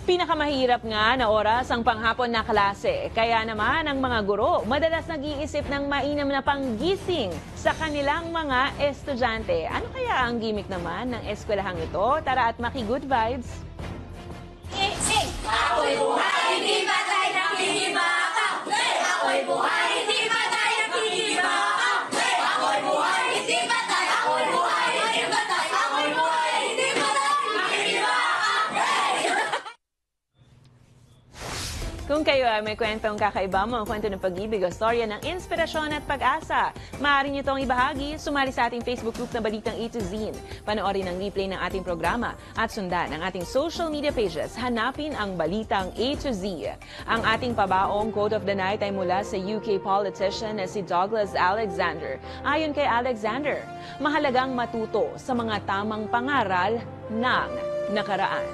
Pinakamahirap nga na oras ang panghapon na klase. Kaya naman ang mga guro madalas nag-iisip ng mainam na panggising sa kanilang mga estudyante. Ano kaya ang gimmick naman ng eskwelahang ito? Tara at maki-good vibes! Ako'y buhay, hindi patay, nakikibakaw! Ako'y buhay, hindi patay, nakikibakaw! Ako'y buhay, hindi patay, ako'y buhay, hindi patay, ako'y buhay, hindi patay, nakikibakaw! Kung kayo ay may kwentong kakaiba mo, kwento ng pag-ibig o storya ng inspirasyon at pag-asa, maaari niyo itong ibahagi, sumali sa ating Facebook group na Balitang A to Z. Panoorin ang replay ng ating programa at sundan ang ating social media pages. Hanapin ang Balitang A to Z. Ang ating pabaong quote of the night ay mula sa UK politician na si Douglas Alexander. Ayon kay Alexander, mahalagang matuto sa mga tamang pangaral ng nakaraan.